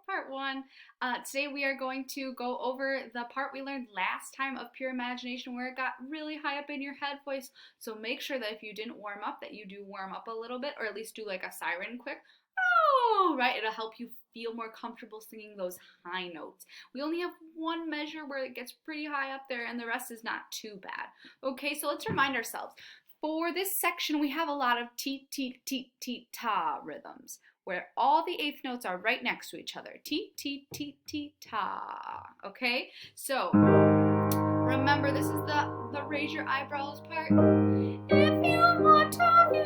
part one. Today we are going to go over the part we learned last time of pure imagination where it got really high up in your head voice. So make sure that if you didn't warm up, that you do warm up a little bit, or at least do like a siren quick. Oh, right, it'll help you feel more comfortable singing those high notes. We only have one measure where it gets pretty high up there and the rest is not too bad. Okay, so let's remind ourselves. For this section, we have a lot of ti, ti, ti, ti, ta rhythms, where all the eighth notes are right next to each other. Ti, ti, ti, ti, ta. Okay? So, remember, this is the raise your eyebrows part. If you want to view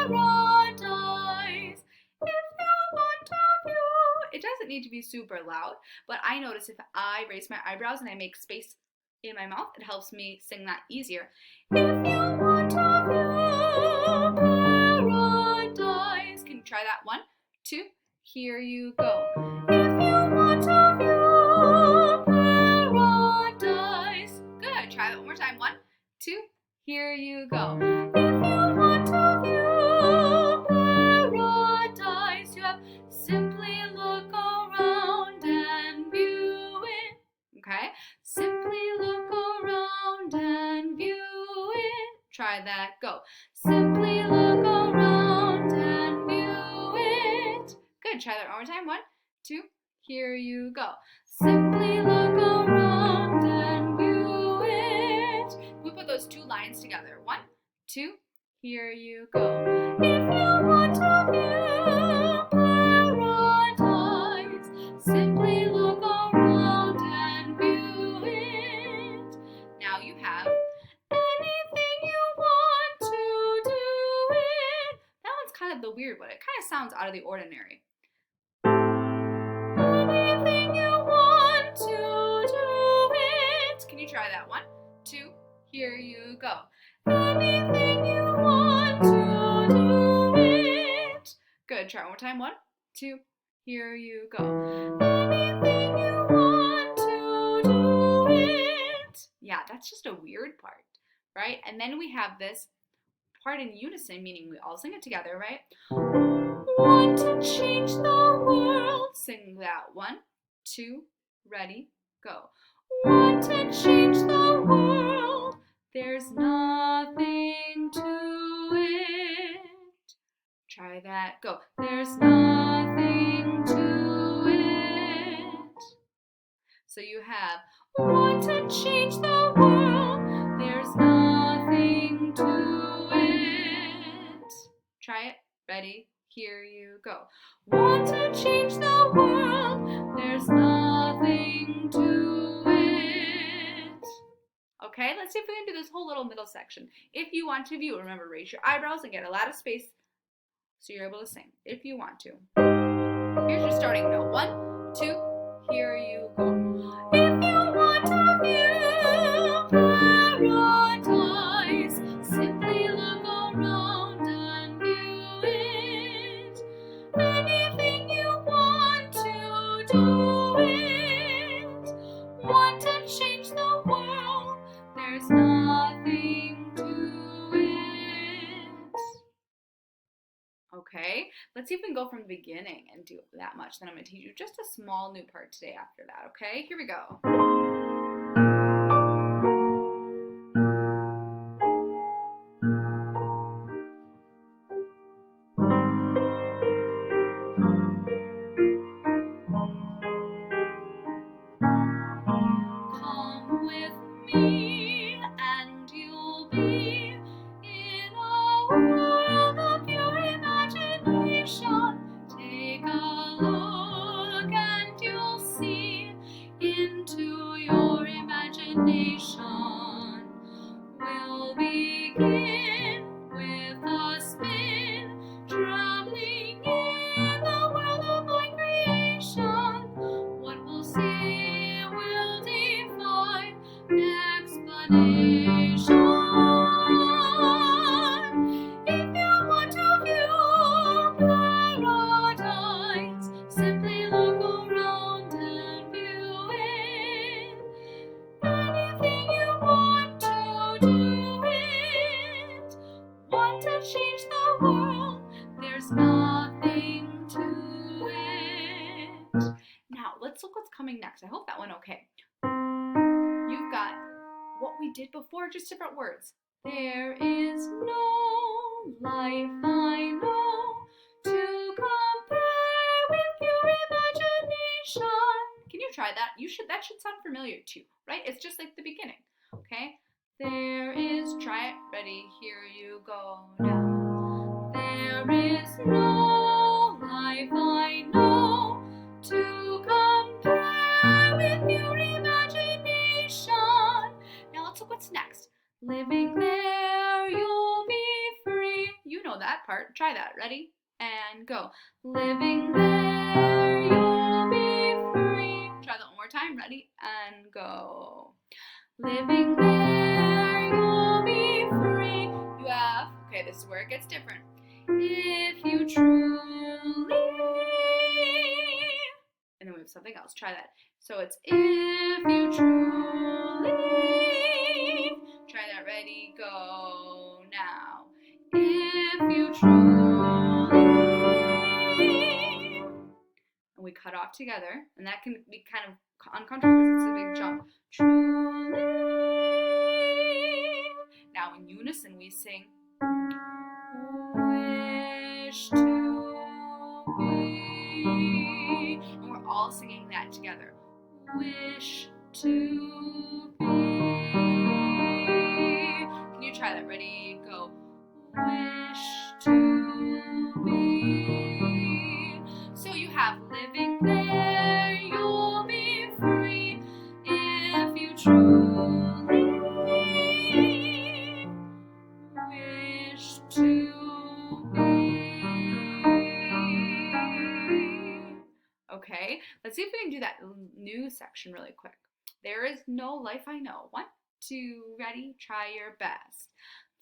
paradise, if you want to view. It doesn't need to be super loud, but I notice if I raise my eyebrows and I make space in my mouth, it helps me sing that easier. If you want to view paradise. Can you try that? 1, 2, here you go. If you want to view paradise. Good, try that one more time. 1, 2, here you go. If you want to view paradise, you have simply look around and view it. Okay? Simply look around and view it. Try that. Go. Simply look around and view it. Good. Try that one more time. 1, 2, here you go. Simply look around and view it. We put those two lines together. 1, 2, here you go. If you want to view paradise, simply look around and view it. Now you have anything you want to do it. That one's kind of the weird one. It kind of sounds out of the ordinary. Anything you want to do it. Can you try that? 1, 2, here you go. Anything you want to do it. Good. Try one more time. 1, 2, here you go. Anything you want to do it. Yeah, that's just a weird part, right? And then we have this part in unison, meaning we all sing it together, right? Want to change the world. Sing that. 1, 2, ready, go. Want to change the world. There's nothing to it. Try that. Go. There's nothing to it. So you have want to change the world. There's nothing to it. Try it. Ready? Here you go. Want to change the world. There's nothing to it. Okay, let's see if we can do this whole little middle section. If you want to view, remember, raise your eyebrows and get a lot of space so you're able to sing if you want to. Here's your starting note. 1, 2, here you go. If you want to view paradise, simply look around and view it. Anything you want to do it. Want to change the world. There's nothing to it. Okay, let's see if we can go from the beginning and do that much. Then I'm going to teach you just a small new part today after that, okay? Here we go. Come with me and you'll be in a world of pure imagination. Take a look and you'll see into your coming next? I hope that went okay. You've got what we did before, just different words. There is no life I know to compare with pure imagination. Can you try that? That should sound familiar too, right? It's just like the beginning. Okay? There is, try it, ready, here you go now. There is no life I know to compare with pure imagination. Now let's look what's next. Living there, you'll be free. You know that part. Try that. Ready? And go. Living there, you'll be free. Try that one more time. Ready? And go. Living there, you'll be free. You have, okay, this is where it gets different. If you truly, and then we have something else. Try that. So it's if you truly, try that, ready, go now. If you truly, and we cut off together, and that can be kind of uncomfortable because it's a big jump. Truly. Now in unison we sing, wish to be, and we're all singing that together. Wish to be. Can you try that? Ready, go. Wish to be. So you have living there, you'll be free if you truly wish to be. Okay, let's see if we can do that new section really quick. There is no life I know. 1, 2, ready, try your best.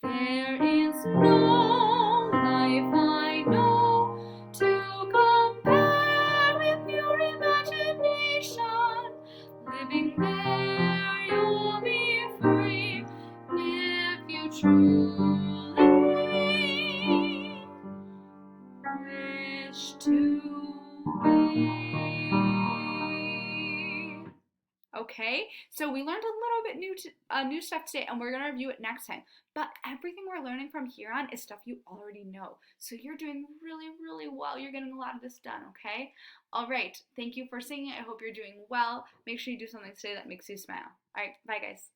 There is no life I know to compare with your imagination. Living there, you'll be free if you truly wish to be. Okay, so we learned a little bit new stuff today, and we're going to review it next time. But everything we're learning from here on is stuff you already know. So you're doing really, really well. You're getting a lot of this done, okay? All right, thank you for singing. I hope you're doing well. Make sure you do something today that makes you smile. All right, bye, guys.